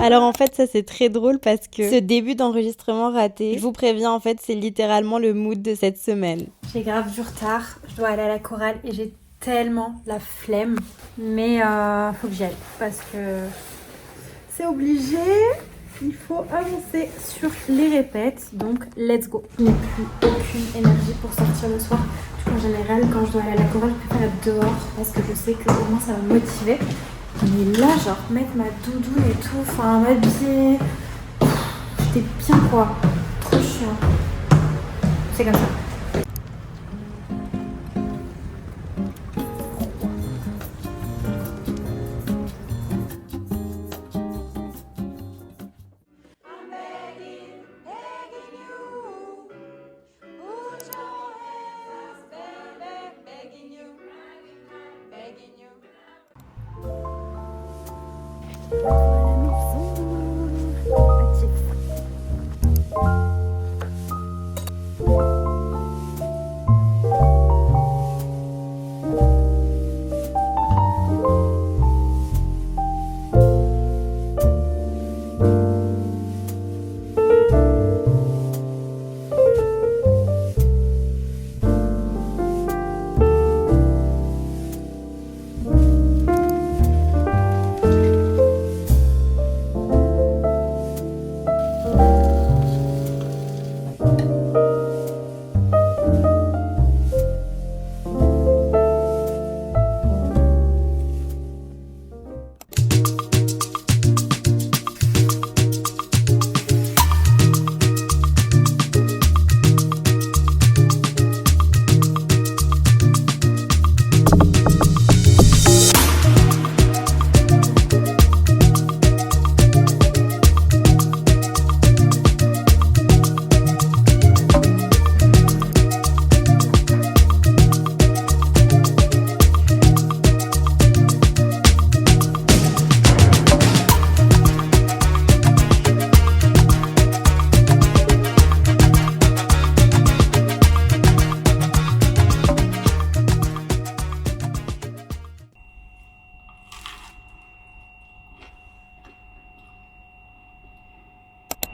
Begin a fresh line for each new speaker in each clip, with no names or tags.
Alors en fait, ça c'est très drôle parce que ce début d'enregistrement raté, je vous préviens, en fait, c'est littéralement le mood de cette semaine.
J'ai grave du retard, je dois aller à la chorale et j'ai tellement la flemme. Mais faut que j'y aille parce que c'est obligé. Il faut avancer sur les répètes, donc let's go. Je n'ai plus aucune énergie pour sortir le soir. En général, quand je dois aller à la chorale, je préfère être dehors parce que je sais que au moins ça va me motiver. Mais là, genre, mettre ma doudoune et tout, enfin, m'habiller, j'étais bien quoi. Trop chiant. C'est comme ça.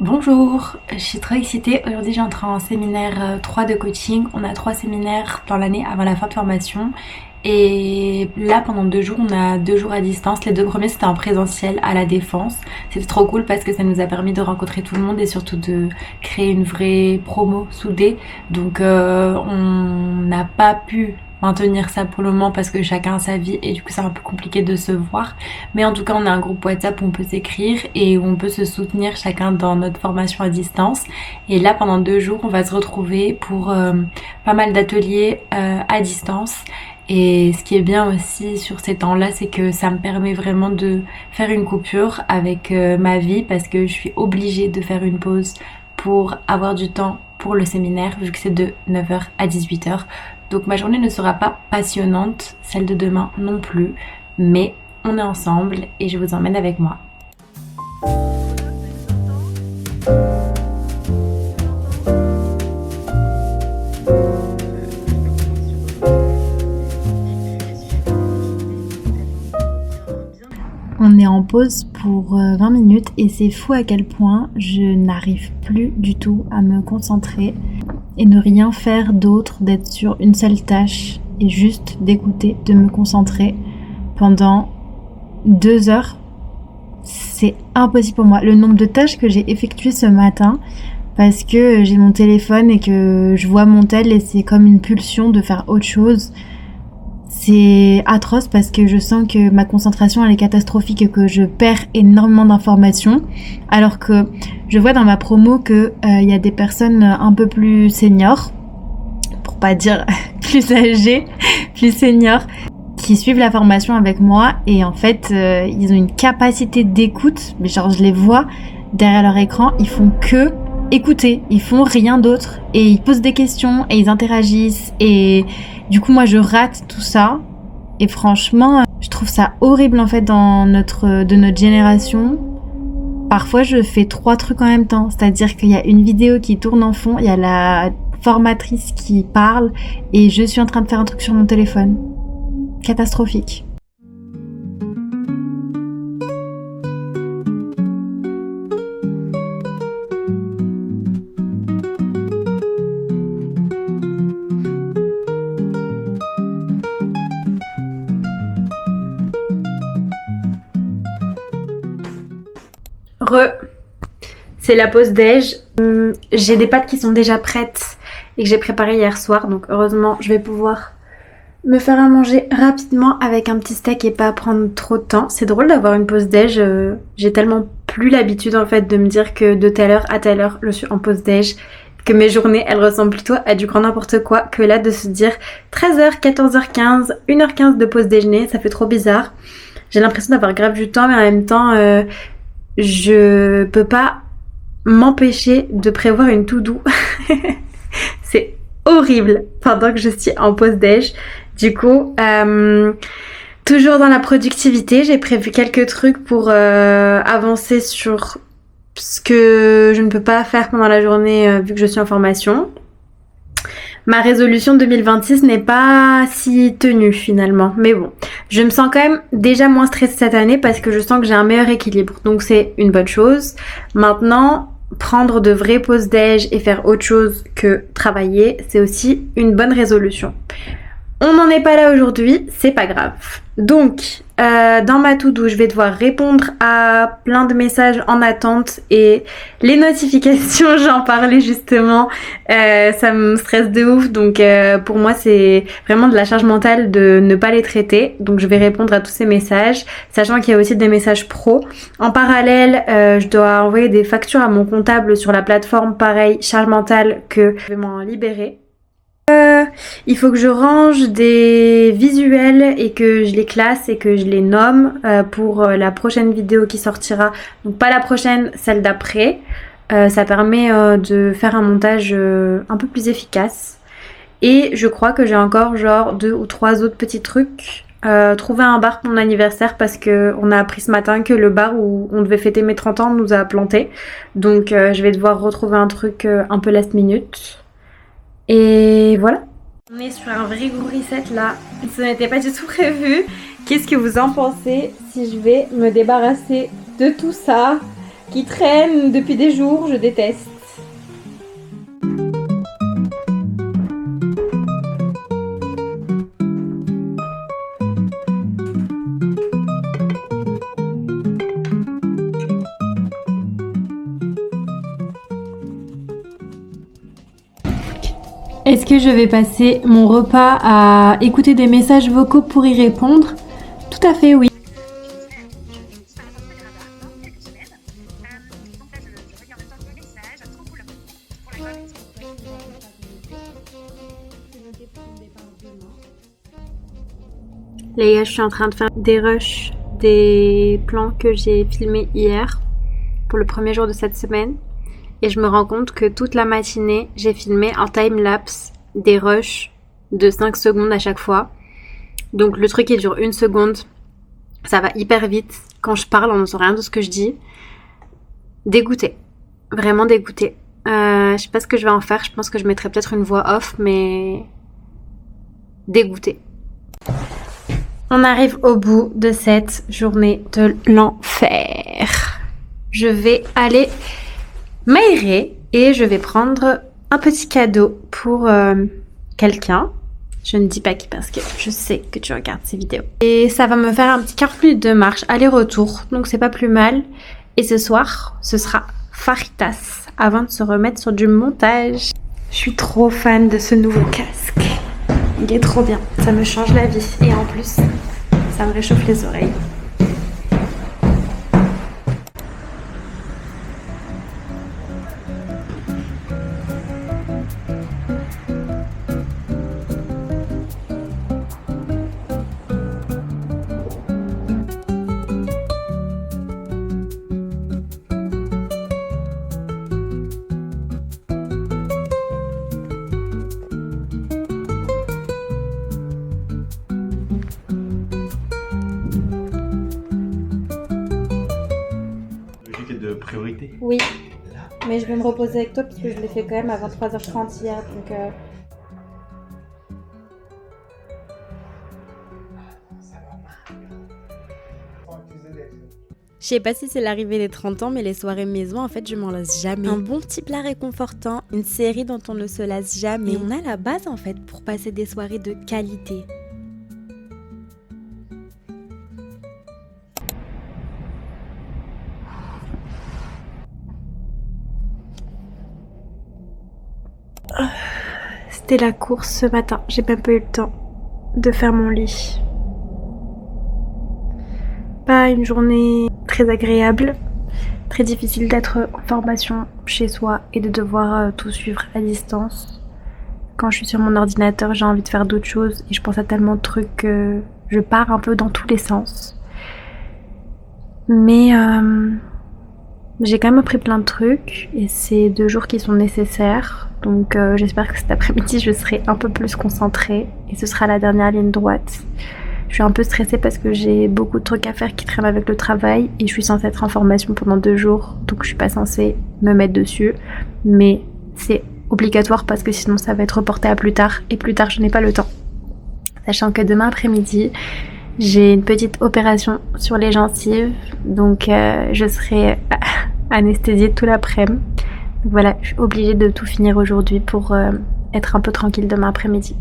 Bonjour, je suis trop excitée. Aujourd'hui j'entre en séminaire 3 de coaching. On a 3 séminaires dans l'année avant la fin de formation. Et là pendant 2 jours, on a 2 jours à distance. Les 2 premiers c'était en présentiel à la Défense. C'était trop cool parce que ça nous a permis de rencontrer tout le monde et surtout de créer une vraie promo soudée. Donc on n'a pas pu maintenir ça pour le moment parce que chacun a sa vie et du coup c'est un peu compliqué de se voir, mais en tout cas on a un groupe WhatsApp où on peut s'écrire et où on peut se soutenir chacun dans notre formation à distance. Et là pendant 2 jours on va se retrouver pour pas mal d'ateliers à distance. Et ce qui est bien aussi sur ces temps-là, c'est que ça me permet vraiment de faire une coupure avec ma vie parce que je suis obligée de faire une pause pour avoir du temps pour le séminaire vu que c'est de 9h à 18h. Donc ma journée ne sera pas passionnante, celle de demain non plus, mais on est ensemble et je vous emmène avec moi. On est en pause pour 20 minutes et c'est fou à quel point je n'arrive plus du tout à me concentrer et ne rien faire d'autre, d'être sur une seule tâche et juste d'écouter, de me concentrer pendant 2 heures. C'est impossible pour moi. Le nombre de tâches que j'ai effectuées ce matin parce que j'ai mon téléphone et que je vois mon tel et c'est comme une pulsion de faire autre chose. C'est atroce parce que je sens que ma concentration elle est catastrophique et que je perds énormément d'informations alors que je vois dans ma promo que y a des personnes un peu plus seniors, pour pas dire plus âgées, plus seniors, qui suivent la formation avec moi et en fait ils ont une capacité d'écoute, mais genre je les vois derrière leur écran, ils font que écouter, ils font rien d'autre et ils posent des questions et ils interagissent et du coup moi je rate tout ça et franchement je trouve ça horrible en fait de notre génération. Parfois je fais 3 trucs en même temps, c'est-à-dire qu'il y a une vidéo qui tourne en fond, il y a la formatrice qui parle et je suis en train de faire un truc sur mon téléphone. Catastrophique.
C'est la pause déj. J'ai des pâtes qui sont déjà prêtes et que j'ai préparées hier soir, donc heureusement je vais pouvoir me faire à manger rapidement avec un petit steak et pas prendre trop de temps. C'est drôle d'avoir une pause déj, j'ai tellement plus l'habitude en fait de me dire que de telle heure à telle heure je suis en pause déj, que mes journées elles ressemblent plutôt à du grand n'importe quoi, que là de se dire 13h, 14h15, 1h15 de pause déjeuner, ça fait trop bizarre. J'ai l'impression d'avoir grave du temps mais en même temps je peux pas m'empêcher de prévoir une to-do. C'est horrible pendant que je suis en pause déj. Du coup, toujours dans la productivité, j'ai prévu quelques trucs pour avancer sur ce que je ne peux pas faire pendant la journée vu que je suis en formation. Ma résolution 2026 n'est pas si tenue finalement, mais bon, je me sens quand même déjà moins stressée cette année parce que je sens que j'ai un meilleur équilibre, donc c'est une bonne chose. Maintenant, prendre de vraies pauses déj et faire autre chose que travailler, c'est aussi une bonne résolution. On n'en est pas là aujourd'hui, c'est pas grave. Donc, dans ma to-do, je vais devoir répondre à plein de messages en attente et les notifications, j'en parlais justement, ça me stresse de ouf. Donc, pour moi, c'est vraiment de la charge mentale de ne pas les traiter. Donc, je vais répondre à tous ces messages, sachant qu'il y a aussi des messages pro. En parallèle, je dois envoyer des factures à mon comptable sur la plateforme, pareil, charge mentale que je vais m'en libérer. Il faut que je range des visuels et que je les classe et que je les nomme pour la prochaine vidéo qui sortira. Donc pas la prochaine, celle d'après. Ça permet de faire un montage un peu plus efficace. Et je crois que j'ai encore genre 2 ou 3 autres petits trucs. Trouver un bar pour mon anniversaire parce que on a appris ce matin que le bar où on devait fêter mes 30 ans nous a planté. Donc je vais devoir retrouver un truc un peu last minute. Et voilà. On est sur un vrai gros reset là. Ce n'était pas du tout prévu. Qu'est-ce que vous en pensez si je vais me débarrasser de tout ça qui traîne depuis des jours? Je déteste.
Est-ce que je vais passer mon repas à écouter des messages vocaux pour y répondre? Tout à fait, oui.
Les gars, je suis en train de faire des rushs des plans que j'ai filmés hier pour le premier jour de cette semaine. Et je me rends compte que toute la matinée, j'ai filmé en time-lapse des rushs de 5 secondes à chaque fois. Donc le truc il dure 1 seconde. Ça va hyper vite. Quand je parle, on n'entend rien de ce que je dis. Dégoûtée. Vraiment dégoûtée. Je sais pas ce que je vais en faire. Je pense que je mettrai peut-être une voix off, mais dégoûtée. On arrive au bout de cette journée de l'enfer. Je vais aller m'aérer et je vais prendre un petit cadeau pour quelqu'un. Je ne dis pas qui parce que je sais que tu regardes ces vidéos. Et ça va me faire un petit 40 minutes de marche aller-retour, donc c'est pas plus mal. Et ce soir, ce sera fajitas avant de se remettre sur du montage. Je suis trop fan de ce nouveau casque. Il est trop bien, ça me change la vie et en plus, ça me réchauffe les oreilles.
Priorité.
Oui, mais je vais me reposer avec toi parce que je l'ai fait quand même à 23h30 hier, donc
Je sais pas si c'est l'arrivée des 30 ans, mais les soirées maison, en fait, je m'en lasse jamais. Un bon petit plat réconfortant, une série dont on ne se lasse jamais. Et on a la base, en fait, pour passer des soirées de qualité.
C'était la course ce matin, j'ai même pas eu le temps de faire mon lit. Pas une journée très agréable, très difficile d'être en formation chez soi et de devoir tout suivre à distance. Quand je suis sur mon ordinateur, j'ai envie de faire d'autres choses et je pense à tellement de trucs que je pars un peu dans tous les sens. Mais j'ai quand même appris plein de trucs et c'est 2 jours qui sont nécessaires. Donc j'espère que cet après-midi je serai un peu plus concentrée et ce sera la dernière ligne droite. Je suis un peu stressée parce que j'ai beaucoup de trucs à faire qui traînent avec le travail et je suis censée être en formation pendant 2 jours. Donc je suis pas censée me mettre dessus. Mais c'est obligatoire parce que sinon ça va être reporté à plus tard. Et plus tard je n'ai pas le temps. Sachant que demain après-midi, j'ai une petite opération sur les gencives. Donc je serai anesthésiée tout l'après-midi. Donc voilà, je suis obligée de tout finir aujourd'hui pour être un peu tranquille demain après-midi.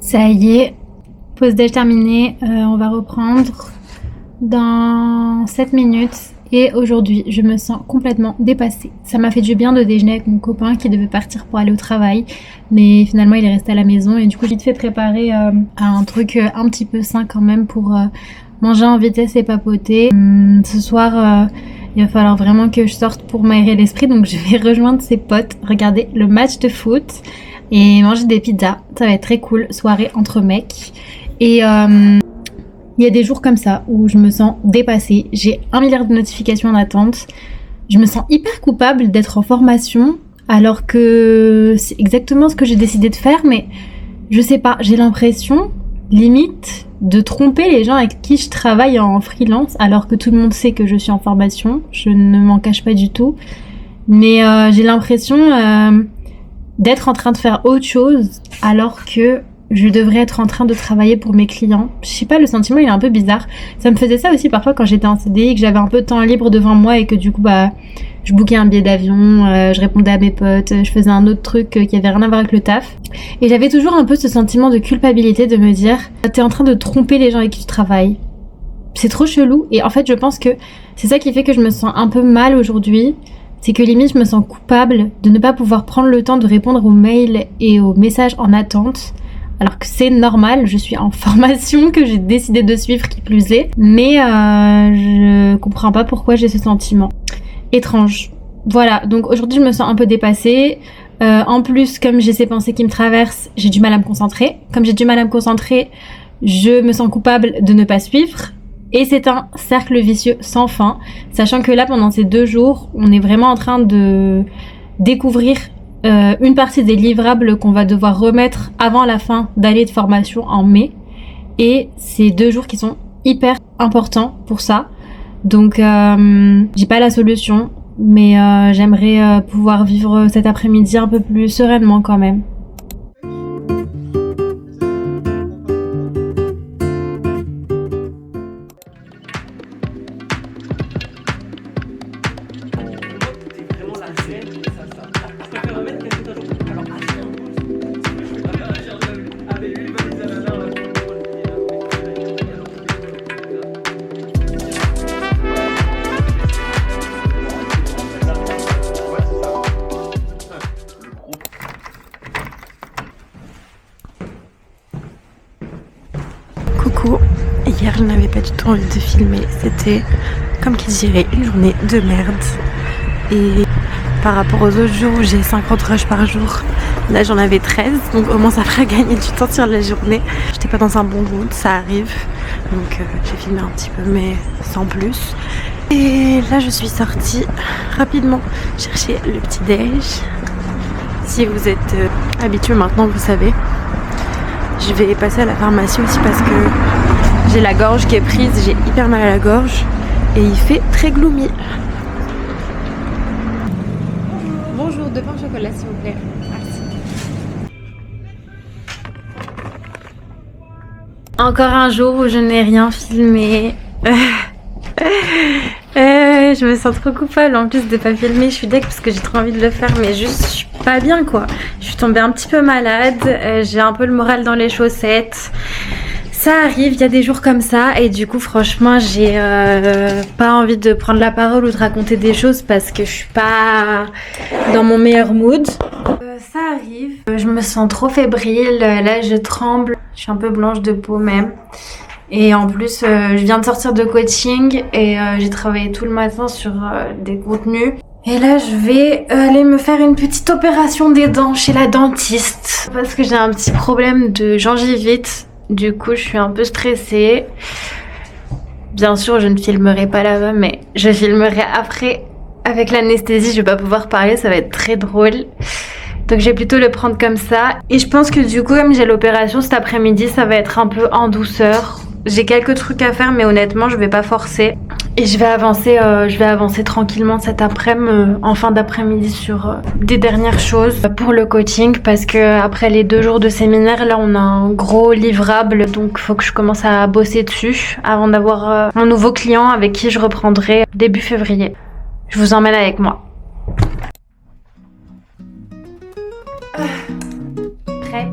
Ça y est, pause déj terminée, on va reprendre dans 7 minutes et aujourd'hui je me sens complètement dépassée. Ça m'a fait du bien de déjeuner avec mon copain qui devait partir pour aller au travail mais finalement il est resté à la maison et du coup j'ai vite fait préparer un truc un petit peu sain quand même pour manger en vitesse et papoter. Ce soir il va falloir vraiment que je sorte pour m'aérer l'esprit donc je vais rejoindre ses potes, regarder le match de foot et manger des pizzas, ça va être très cool, soirée entre mecs. Et il y a des jours comme ça où je me sens dépassée, j'ai 1 milliard de notifications en attente, je me sens hyper coupable d'être en formation alors que c'est exactement ce que j'ai décidé de faire, mais je sais pas, j'ai l'impression limite de tromper les gens avec qui je travaille en freelance alors que tout le monde sait que je suis en formation, je ne m'en cache pas du tout, mais j'ai l'impression d'être en train de faire autre chose alors que je devrais être en train de travailler pour mes clients. Je sais pas, le sentiment il est un peu bizarre. Ça me faisait ça aussi parfois quand j'étais en CDI, que j'avais un peu de temps libre devant moi et que du coup je bookais un billet d'avion, je répondais à mes potes, je faisais un autre truc qui avait rien à voir avec le taf. Et j'avais toujours un peu ce sentiment de culpabilité de me dire t'es en train de tromper les gens avec qui tu travailles. C'est trop chelou et en fait je pense que c'est ça qui fait que je me sens un peu mal aujourd'hui. C'est que limite je me sens coupable de ne pas pouvoir prendre le temps de répondre aux mails et aux messages en attente alors que c'est normal, je suis en formation que j'ai décidé de suivre qui plus est, mais je comprends pas pourquoi j'ai ce sentiment étrange. Voilà, donc aujourd'hui je me sens un peu dépassée, en plus comme j'ai ces pensées qui me traversent, j'ai du mal à me concentrer, comme j'ai du mal à me concentrer, je me sens coupable de ne pas suivre. Et c'est un cercle vicieux sans fin, sachant que là, pendant ces 2 jours, on est vraiment en train de découvrir une partie des livrables qu'on va devoir remettre avant la fin d'année de formation en mai. Et c'est 2 jours qui sont hyper importants pour ça. Donc, j'ai pas la solution, mais j'aimerais pouvoir vivre cet après-midi un peu plus sereinement quand même.
Coucou, hier je n'avais pas du tout envie de filmer, c'était comme qui dirait une journée de merde. Et par rapport aux autres jours où j'ai 50 rushs par jour, là j'en avais 13, donc au moins ça fera gagner du temps sur la journée. J'étais pas dans un bon mood, ça arrive, donc j'ai filmé un petit peu mais sans plus. Et là je suis sortie rapidement chercher le petit déj. Si vous êtes habitué maintenant, vous savez. Je vais passer à la pharmacie aussi parce que
J'ai la gorge qui est prise, j'ai hyper mal à la gorge et il fait très gloomy. Bonjour, 2 pains au chocolat s'il vous plaît. Merci. Encore un jour où je n'ai rien filmé. Je me sens trop coupable en plus de pas filmer. Je suis deg parce que j'ai trop envie de le faire, mais juste je suis pas bien quoi. Je suis tombée un petit peu malade, j'ai un peu le moral dans les chaussettes. Ça arrive, il y a des jours comme ça et du coup franchement j'ai pas envie de prendre la parole ou de raconter des choses parce que je suis pas dans mon meilleur mood. Ça arrive, je me sens trop fébrile, là je tremble, je suis un peu blanche de peau même. Et en plus, je viens de sortir de coaching et j'ai travaillé tout le matin sur des contenus. Et là, je vais aller me faire une petite opération des dents chez la dentiste. Parce que j'ai un petit problème de gingivite. Du coup, je suis un peu stressée. Bien sûr, je ne filmerai pas là-bas, mais je filmerai après. Avec l'anesthésie, je vais pas pouvoir parler, ça va être très drôle. Donc je vais plutôt le prendre comme ça. Et je pense que du coup, comme j'ai l'opération cet après-midi, ça va être un peu en douceur. J'ai quelques trucs à faire, mais honnêtement, je vais pas forcer. Et je vais avancer tranquillement cet après-midi, en fin d'après-midi sur des dernières choses pour le coaching. Parce que après les 2 jours de séminaire, là, on a un gros livrable. Donc faut que je commence à bosser dessus avant d'avoir un nouveau client avec qui je reprendrai début février. Je vous emmène avec moi. Prête ?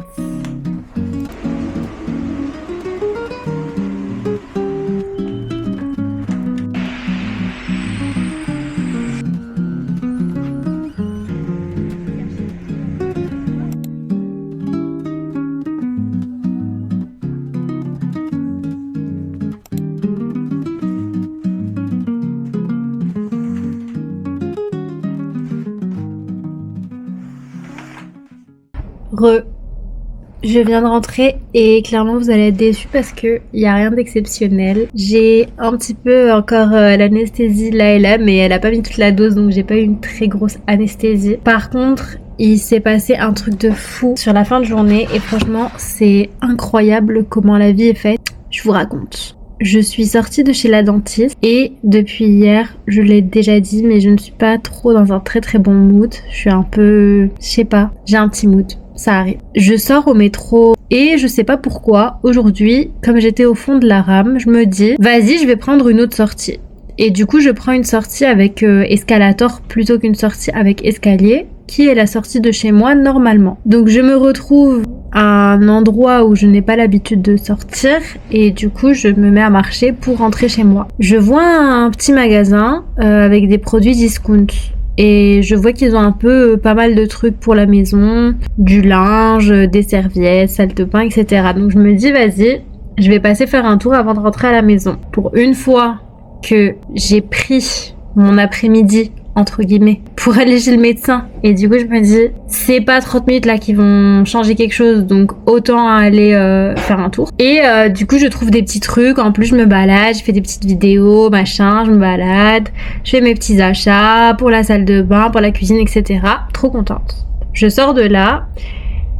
Je viens de rentrer et clairement vous allez être déçus parce que y a rien d'exceptionnel. J'ai un petit peu encore l'anesthésie là et là, mais elle a pas mis toute la dose donc j'ai pas eu une très grosse anesthésie. Par contre, il s'est passé un truc de fou sur la fin de journée et franchement c'est incroyable comment la vie est faite. Je vous raconte. Je suis sortie de chez la dentiste et depuis hier, je l'ai déjà dit, mais je ne suis pas trop dans un très très bon mood. Je suis un peu, je sais pas, j'ai un petit mood. Ça arrive. Je sors au métro et je sais pas pourquoi, aujourd'hui, comme j'étais au fond de la rame, je me dis, vas-y, je vais prendre une autre sortie. Et du coup, je prends une sortie avec escalator plutôt qu'une sortie avec escalier, qui est la sortie de chez moi normalement. Donc je me retrouve à un endroit où je n'ai pas l'habitude de sortir et du coup, je me mets à marcher pour rentrer chez moi. Je vois un petit magasin avec des produits discount. Et je vois qu'ils ont un peu pas mal de trucs pour la maison, du linge, des serviettes, salle de bain, etc. Donc je me dis vas-y, je vais passer faire un tour avant de rentrer à la maison. Pour une fois que j'ai pris mon après-midi, entre guillemets, pour aller chez le médecin. Et du coup je me dis, c'est pas 30 minutes là qui vont changer quelque chose, donc autant aller faire un tour. Et du coup je trouve des petits trucs, en plus je me balade, je fais des petites vidéos, machin, je me balade, je fais mes petits achats pour la salle de bain, pour la cuisine, etc. Trop contente. Je sors de là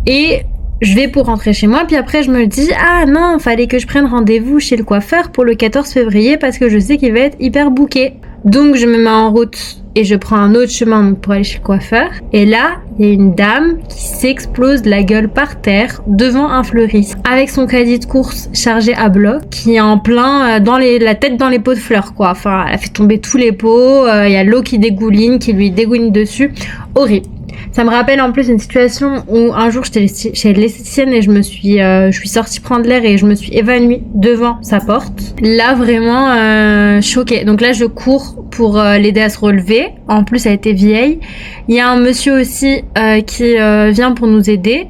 et je vais pour rentrer chez moi, puis après je me dis ah non, fallait que je prenne rendez-vous chez le coiffeur pour le 14 février parce que je sais qu'il va être hyper booké. Donc je me mets en route et je prends un autre chemin pour aller chez le coiffeur. Et là, il y a une dame qui s'explose la gueule par terre devant un fleuriste avec son caddie de course chargé à bloc qui est en plein dans la tête dans les pots de fleurs quoi. Enfin, elle a fait tomber tous les pots, il y a l'eau qui dégouline, qui lui dégouline dessus. Horrible. Ça me rappelle en plus une situation où un jour j'étais chez l'esthéticienne et je suis sortie prendre l'air et je me suis évanouie devant sa porte. Là vraiment choquée. Donc là je cours pour l'aider à se relever. En plus elle était vieille. Il y a un monsieur aussi qui vient pour nous aider.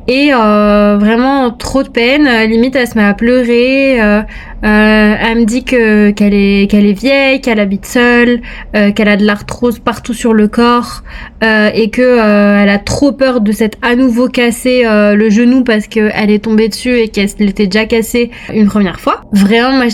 Et vraiment trop de peine, limite elle se met à pleurer, elle me dit qu'elle est vieille, qu'elle habite seule, qu'elle a de l'arthrose partout sur le corps et que elle a trop peur de s'être à nouveau cassé le genou parce qu'elle est tombée dessus et qu'elle l'était déjà cassé une première fois. Vraiment moi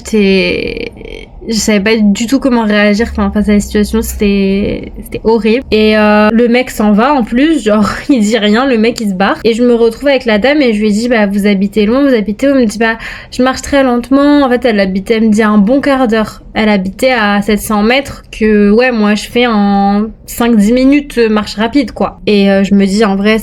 Je savais pas du tout comment réagir face à la situation, c'était horrible. Et le mec s'en va en plus, genre il dit rien, le mec il se barre. Et je me retrouve avec la dame et je lui dis bah vous habitez loin, vous habitez où? Elle me dit bah je marche très lentement. En fait elle me dit un bon quart d'heure. Elle habitait à 700 mètres que ouais moi je fais en 5-10 minutes marche rapide quoi. Et je me dis en vrai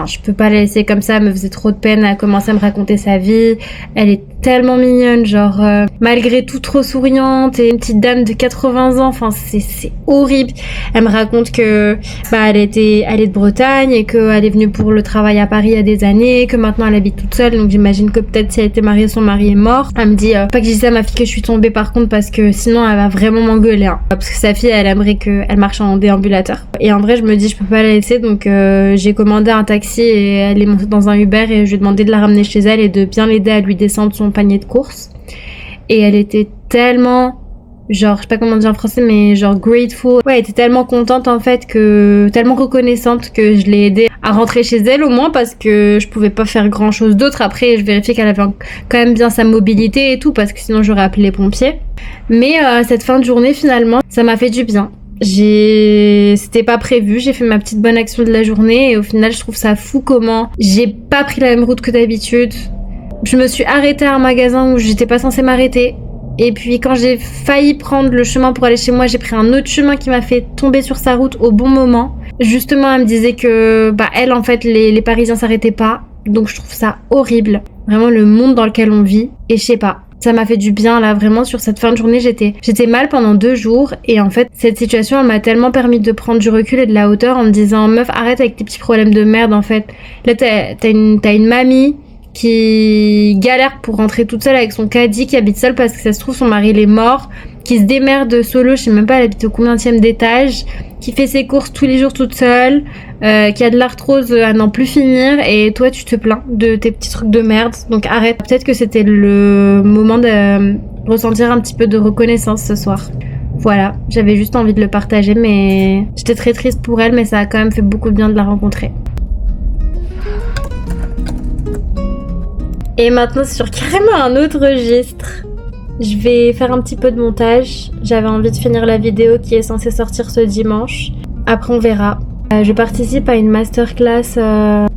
je peux pas la laisser comme ça, elle me faisait trop de peine, elle commençait à me raconter sa vie, elle est tellement mignonne, genre malgré tout trop souriante et une petite dame de 80 ans, c'est horrible. Elle me raconte que elle est de Bretagne et qu'elle est venue pour le travail à Paris il y a des années, que maintenant elle habite toute seule, donc j'imagine que peut-être si elle était mariée, son mari est mort. Elle me dit pas que je dise ça à ma fille que je suis tombée par contre parce que sinon elle va vraiment m'engueuler hein. Parce que sa fille elle aimerait qu'elle marche en déambulateur. Et en vrai je me dis je peux pas la laisser, donc j'ai commandé un taxi et elle est montée dans un Uber et je lui ai demandé de la ramener chez elle et de bien l'aider à lui descendre son panier de courses. Et elle était tellement genre je sais pas comment dire en français mais genre grateful. Ouais, elle était tellement contente en fait, que tellement reconnaissante que je l'ai aidée à rentrer chez elle au moins, parce que je pouvais pas faire grand chose d'autre. Après je vérifiais qu'elle avait quand même bien sa mobilité et tout, parce que sinon j'aurais appelé les pompiers. Mais cette fin de journée finalement ça m'a fait du bien. C'était pas prévu, j'ai fait ma petite bonne action de la journée et au final je trouve ça fou comment j'ai pas pris la même route que d'habitude. Je me suis arrêtée à un magasin où j'étais pas censée m'arrêter. Et puis quand j'ai failli prendre le chemin pour aller chez moi, j'ai pris un autre chemin qui m'a fait tomber sur sa route au bon moment. Justement, elle me disait que elle en fait les Parisiens s'arrêtaient pas. Donc je trouve ça horrible. Vraiment le monde dans lequel on vit. Et je sais pas, ça m'a fait du bien là, vraiment sur cette fin de journée, j'étais mal pendant 2 jours et en fait cette situation elle m'a tellement permis de prendre du recul et de la hauteur en me disant meuf arrête avec tes petits problèmes de merde en fait. Là t'as une mamie qui galère pour rentrer toute seule avec son caddie, qui habite seule parce que ça se trouve son mari il est mort, qui se démerde solo, je sais même pas elle habite au combienième d'étage, qui fait ses courses tous les jours toute seule, qui a de l'arthrose à n'en plus finir, et toi tu te plains de tes petits trucs de merde. Donc arrête. Peut-être que c'était le moment de ressentir un petit peu de reconnaissance ce soir. Voilà, j'avais juste envie de le partager, mais j'étais très triste pour elle, mais ça a quand même fait beaucoup de bien de la rencontrer. Et maintenant sur carrément un autre registre. Je vais faire un petit peu de montage. J'avais envie de finir la vidéo qui est censée sortir ce dimanche. Après on verra. Je participe à une masterclass à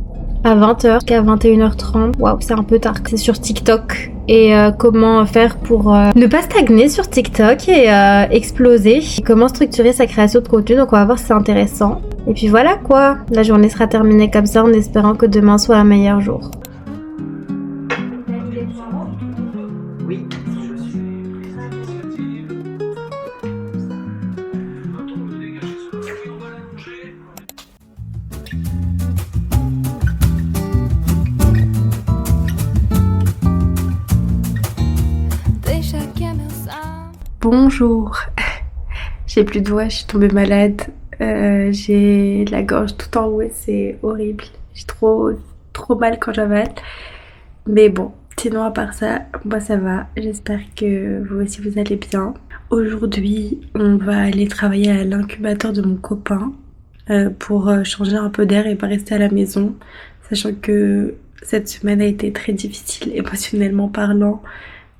20h jusqu'à 21h30. Waouh, c'est un peu tard. C'est sur TikTok. Et comment faire pour ne pas stagner sur TikTok et exploser. Et comment structurer sa création de contenu. Donc on va voir si c'est intéressant. Et puis voilà quoi. La journée sera terminée comme ça en espérant que demain soit un meilleur jour.
Oui,
Bonjour. J'ai plus de voix, je suis tombée malade. J'ai la gorge tout enrouée, c'est horrible. J'ai trop mal quand j'avale. Mais bon. Sinon à part ça, moi ça va, j'espère que vous aussi vous allez bien. Aujourd'hui on va aller travailler à l'incubateur de mon copain pour changer un peu d'air et pas rester à la maison, sachant que cette semaine a été très difficile émotionnellement parlant.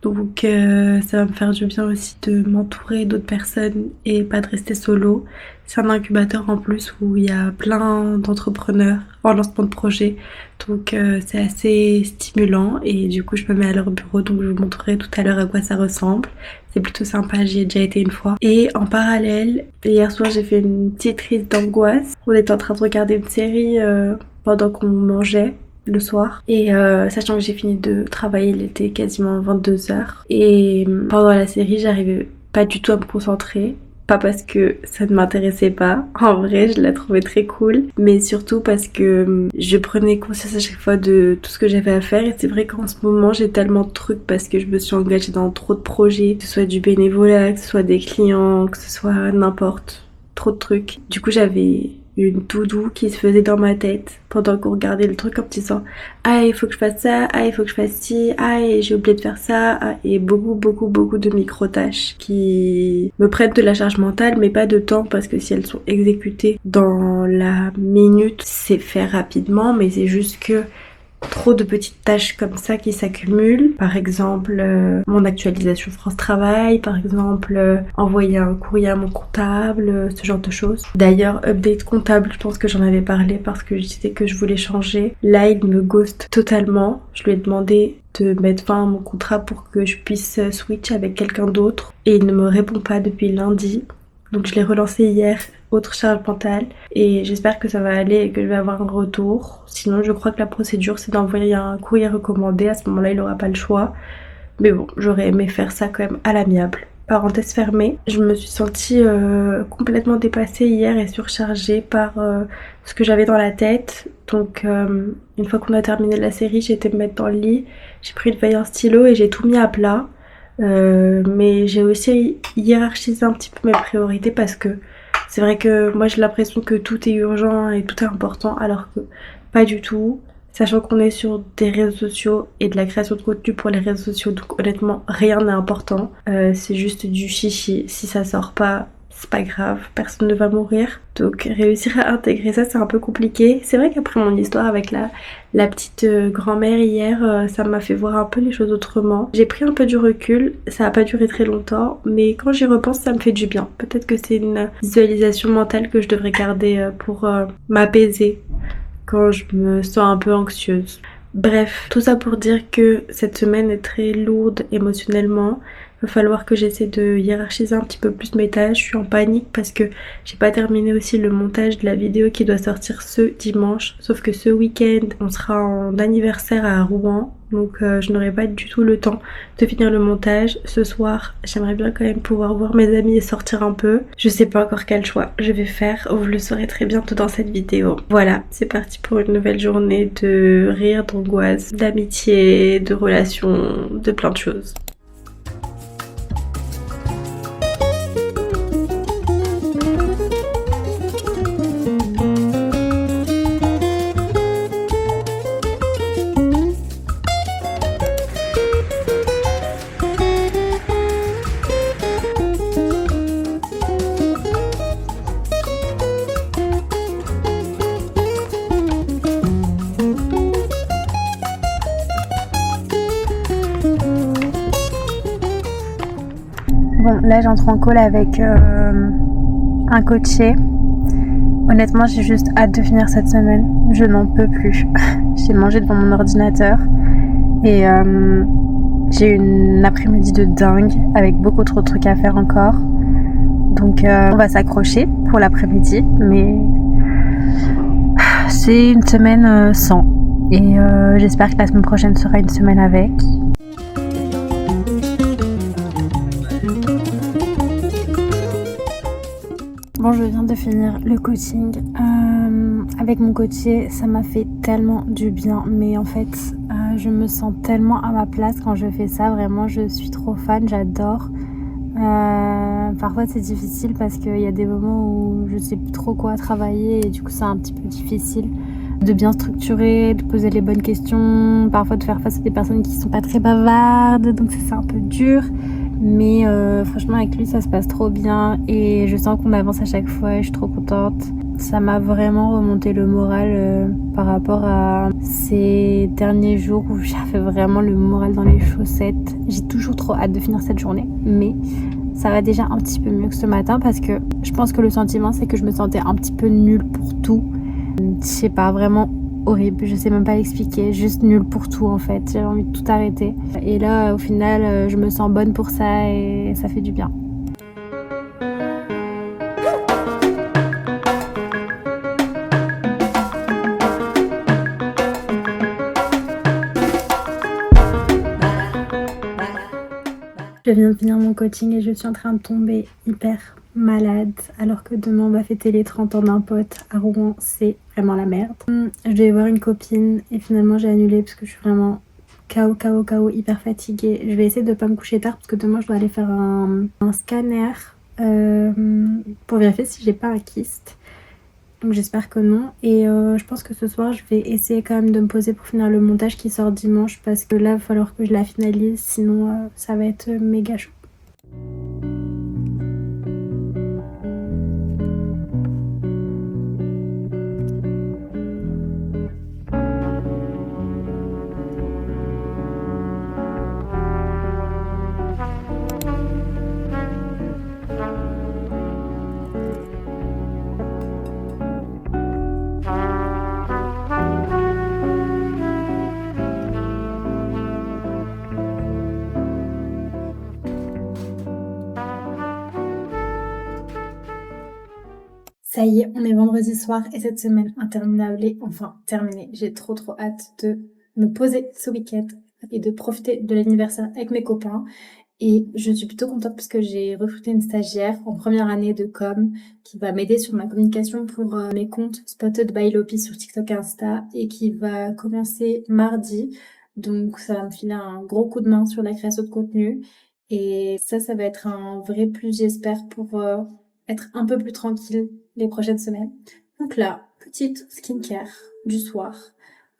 Donc ça va me faire du bien aussi de m'entourer d'autres personnes et pas de rester solo. C'est un incubateur en plus où il y a plein d'entrepreneurs en lancement de projet. Donc c'est assez stimulant et du coup je me mets à leur bureau, donc je vous montrerai tout à l'heure à quoi ça ressemble. C'est plutôt sympa, j'y ai déjà été une fois. Et en parallèle, hier soir j'ai fait une petite crise d'angoisse. On était en train de regarder une série pendant qu'on mangeait le soir et sachant que j'ai fini de travailler, il était quasiment 22h et pendant la série j'arrivais pas du tout à me concentrer, pas parce que ça ne m'intéressait pas, en vrai je la trouvais très cool, mais surtout parce que je prenais conscience à chaque fois de tout ce que j'avais à faire. Et c'est vrai qu'en ce moment j'ai tellement de trucs parce que je me suis engagée dans trop de projets, que ce soit du bénévolat, que ce soit des clients, que ce soit n'importe, trop de trucs. Du coup j'avais une to-do qui se faisait dans ma tête pendant qu'on regardait le truc en me disant ah il faut que je fasse ça, ah il faut que je fasse ci, ah et j'ai oublié de faire ça, ah, et beaucoup de micro-tâches qui me prennent de la charge mentale mais pas de temps, parce que si elles sont exécutées dans la minute c'est fait rapidement, mais c'est juste que trop de petites tâches comme ça qui s'accumulent. Par exemple, mon actualisation France Travail, par exemple, envoyer un courrier à mon comptable, ce genre de choses. D'ailleurs, update comptable, je pense que j'en avais parlé parce que je disais que je voulais changer. Là, il me ghost totalement. Je lui ai demandé de mettre fin à mon contrat pour que je puisse switch avec quelqu'un d'autre et il ne me répond pas depuis lundi. Donc je l'ai relancé hier, autre charge mentale, et j'espère que ça va aller et que je vais avoir un retour. Sinon je crois que la procédure c'est d'envoyer un courrier recommandé, à ce moment-là il n'aura pas le choix. Mais bon, j'aurais aimé faire ça quand même à l'amiable. Parenthèse fermée, je me suis sentie complètement dépassée hier et surchargée par ce que j'avais dans la tête. Donc une fois qu'on a terminé la série, j'ai été me mettre dans le lit, j'ai pris une feuille et un stylo et j'ai tout mis à plat. Mais j'ai aussi hiérarchisé un petit peu mes priorités parce que c'est vrai que moi j'ai l'impression que tout est urgent et tout est important alors que pas du tout. Sachant qu'on est sur des réseaux sociaux et de la création de contenu pour les réseaux sociaux, donc honnêtement rien n'est important. C'est juste du chichi, si ça sort pas c'est pas grave, personne ne va mourir. Donc réussir à intégrer ça c'est un peu compliqué. C'est vrai qu'après mon histoire avec la petite grand-mère hier, ça m'a fait voir un peu les choses autrement. J'ai pris un peu du recul, ça a pas duré très longtemps, mais quand j'y repense ça me fait du bien. Peut-être que c'est une visualisation mentale que je devrais garder pour m'apaiser quand je me sens un peu anxieuse. Bref, tout ça pour dire que cette semaine est très lourde émotionnellement. Il va falloir que j'essaie de hiérarchiser un petit peu plus mes tâches. Je suis en panique parce que j'ai pas terminé aussi le montage de la vidéo qui doit sortir ce dimanche. Sauf que ce week-end, on sera en anniversaire à Rouen. Donc je n'aurai pas du tout le temps de finir le montage. Ce soir, j'aimerais bien quand même pouvoir voir mes amis et sortir un peu. Je sais pas encore quel choix je vais faire. Vous le saurez très bientôt dans cette vidéo. Voilà, c'est parti pour une nouvelle journée de rire, d'angoisse, d'amitié, de relations, de plein de choses.
Bon, là j'entre en call avec un coaché. Honnêtement, j'ai juste hâte de finir cette semaine. Je n'en peux plus. J'ai mangé devant mon ordinateur et j'ai eu une après-midi de dingue avec beaucoup trop de trucs à faire encore. Donc on va s'accrocher pour l'après-midi, mais c'est une semaine sans. Et j'espère que la semaine prochaine sera une semaine avec. Bon, je viens de finir le coaching avec mon coaché, ça m'a fait tellement du bien, mais en fait je me sens tellement à ma place quand je fais ça, vraiment je suis trop fan, j'adore. Parfois c'est difficile parce qu'il y a des moments où je sais plus trop quoi travailler et du coup c'est un petit peu difficile de bien structurer, de poser les bonnes questions, parfois de faire face à des personnes qui sont pas très bavardes, donc c'est un peu dur. Mais franchement avec lui ça se passe trop bien et je sens qu'on avance à chaque fois et je suis trop contente. Ça m'a vraiment remonté le moral par rapport à ces derniers jours où j'avais vraiment le moral dans les chaussettes. J'ai toujours trop hâte de finir cette journée, mais ça va déjà un petit peu mieux que ce matin parce que je pense que le sentiment c'est que je me sentais un petit peu nulle pour tout. Je sais pas, vraiment horrible, je sais même pas l'expliquer, juste nulle pour tout en fait, j'avais envie de tout arrêter. Et là au final je me sens bonne pour ça et ça fait du bien. Je viens de finir mon coaching et je suis en train de tomber hyper malade alors que demain on va fêter les 30 ans d'un pote à Rouen, c'est vraiment la merde. Je devais voir une copine et finalement j'ai annulé parce que je suis vraiment KO, hyper fatiguée. Je vais essayer de pas me coucher tard parce que demain je dois aller faire un scanner pour vérifier si j'ai pas un kyste. Donc j'espère que non. Et je pense que ce soir je vais essayer quand même de me poser pour finir le montage qui sort dimanche parce que là il va falloir que je la finalise sinon ça va être méga chaud.
Ça y est, on est vendredi soir et cette semaine interminable est enfin terminée. J'ai trop hâte de me poser ce week-end et de profiter de l'anniversaire avec mes copains. Et je suis plutôt contente parce que j'ai recruté une stagiaire en première année de com qui va m'aider sur ma communication pour mes comptes Spotted by Lopi sur TikTok et Insta et qui va commencer mardi. Donc ça va me filer un gros coup de main sur la création de contenu. Et ça va être un vrai plus, j'espère, pour être un peu plus tranquille les prochaines semaines. Donc là, petite skincare du soir.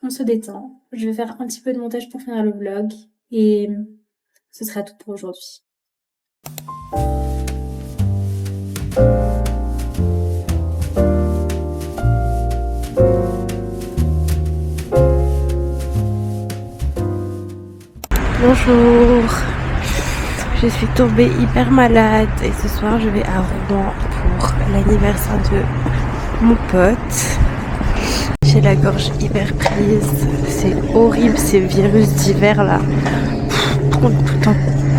On se détend. Je vais faire un petit peu de montage pour finir le vlog. Et ce sera tout pour aujourd'hui.
Bonjour, je suis tombée hyper malade et ce soir je vais à Rouen pour l'anniversaire de mon pote. J'ai la gorge hyper prise, c'est horrible ces virus d'hiver là. On est tout le temps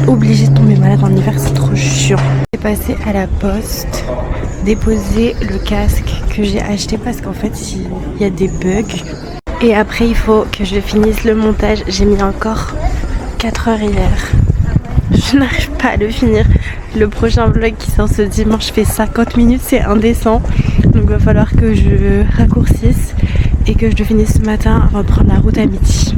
obligé de tomber malade en hiver, c'est trop chiant. J'ai passé à la poste, déposer le casque que j'ai acheté parce qu'en fait il y a des bugs. Et après il faut que je finisse le montage, j'ai mis encore 4 heures hier. Je n'arrive pas à le finir. Le prochain vlog qui sort ce dimanche fait 50 minutes, c'est indécent. Donc il va falloir que je raccourcisse et que je le finisse ce matin avant de prendre la route à midi.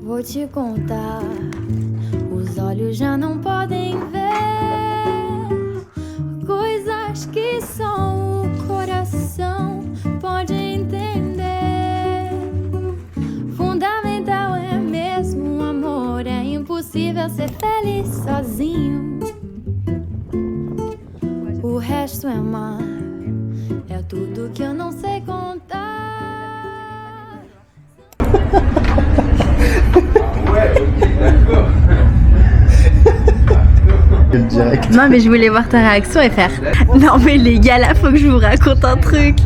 Vou te contar, os olhos já não podem ver coisas que só o coração pode entender. Fundamental é mesmo o amor, é impossível ser feliz sozinho. O resto é mar, é tudo que eu não sei contar.
Non mais je voulais voir ta réaction et faire non mais les gars là faut que je vous raconte un truc.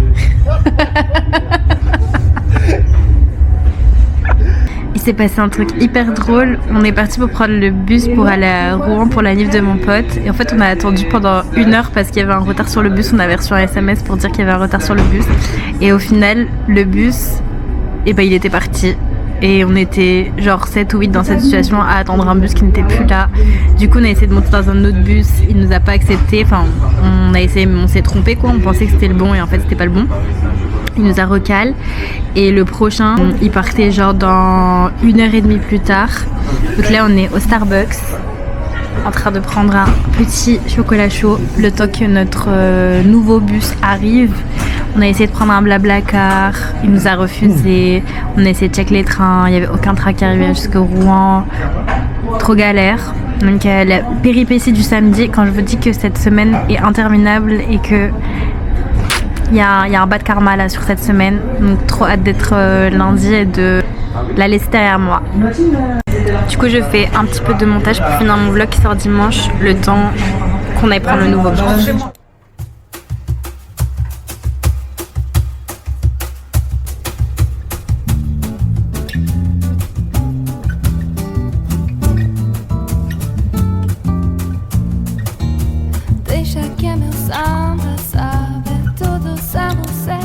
Il s'est passé un truc hyper drôle. On est parti pour prendre le bus pour aller à Rouen pour la l'anniv de mon pote. Et en fait on a attendu pendant 1 heure parce qu'il y avait un retard sur le bus. On avait reçu un SMS pour dire qu'il y avait un retard sur le bus. Et au final le bus, et ben il était parti. Et on était genre 7 ou 8 dans cette situation à attendre un bus qui n'était plus là. Du coup on a essayé de monter dans un autre bus, il nous a pas accepté. Enfin on a essayé, on s'est trompé quoi, on pensait que c'était le bon et en fait c'était pas le bon. Il nous a recal. Et le prochain, il partait genre dans 1h30 plus tard. Donc là on est au Starbucks en train de prendre un petit chocolat chaud le temps que notre nouveau bus arrive. On a essayé de prendre un Blablacar, il nous a refusé. On a essayé de check les trains, il n'y avait aucun train qui arrivait jusqu'au Rouen. Trop galère. Donc la péripétie du samedi, quand je vous dis que cette semaine est interminable et que il y a un bas de karma là sur cette semaine. Donc trop hâte d'être lundi et de la laisser derrière moi. Du coup je fais un petit peu de montage pour finir mon vlog qui sort dimanche, le temps qu'on aille prendre le nouveau bus.
Deixa que é meu samba, sabe? Tudo sabe você.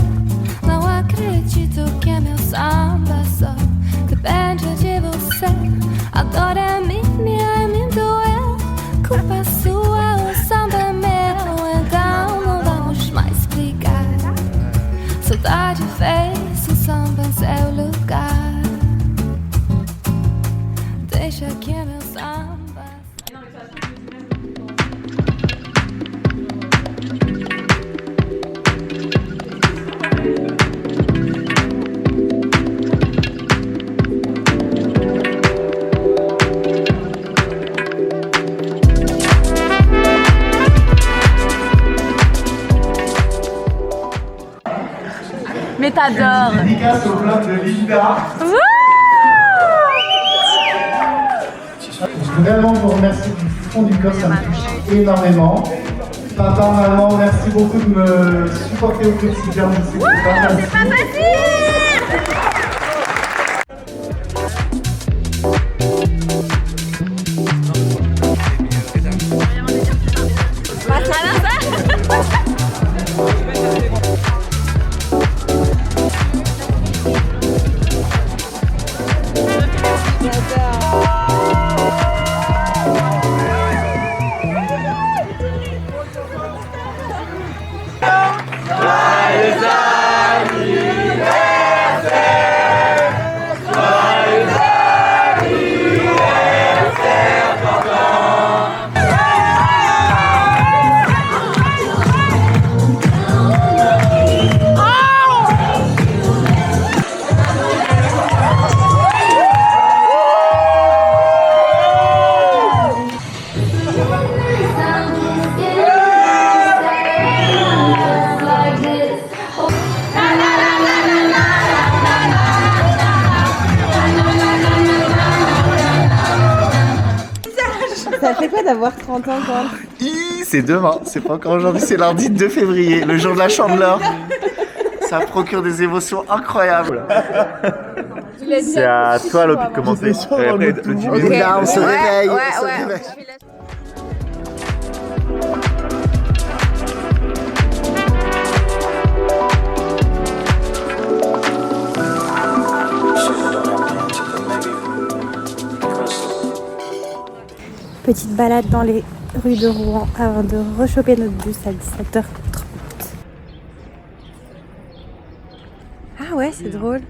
Não acredito que é meu samba, só depende de você. A dor é minha, me doeu. Culpa sua, o samba é meu. Então não vamos mais brigar. Saudade fez o samba em seu lugar. Deixa que é meu samba.
Mais t'adores.
Dédicace au plat de Linda. Je veux vraiment vous remercier du fond du cœur, ça me touche énormément. ce matin, vraiment, merci beaucoup de me supporter au quotidien. C'est pas facile.
Ça fait quoi d'avoir 30 ans quand?
C'est demain, c'est pas encore aujourd'hui, c'est lundi 2 février, le jour de la Chandeleur. Ça procure des émotions incroyables. C'est à toi Lopi de commencer. Après, là, on se réveille.
Petite balade dans les rues de Rouen avant de rechoper notre bus à 17h30.
Ah ouais, c'est drôle.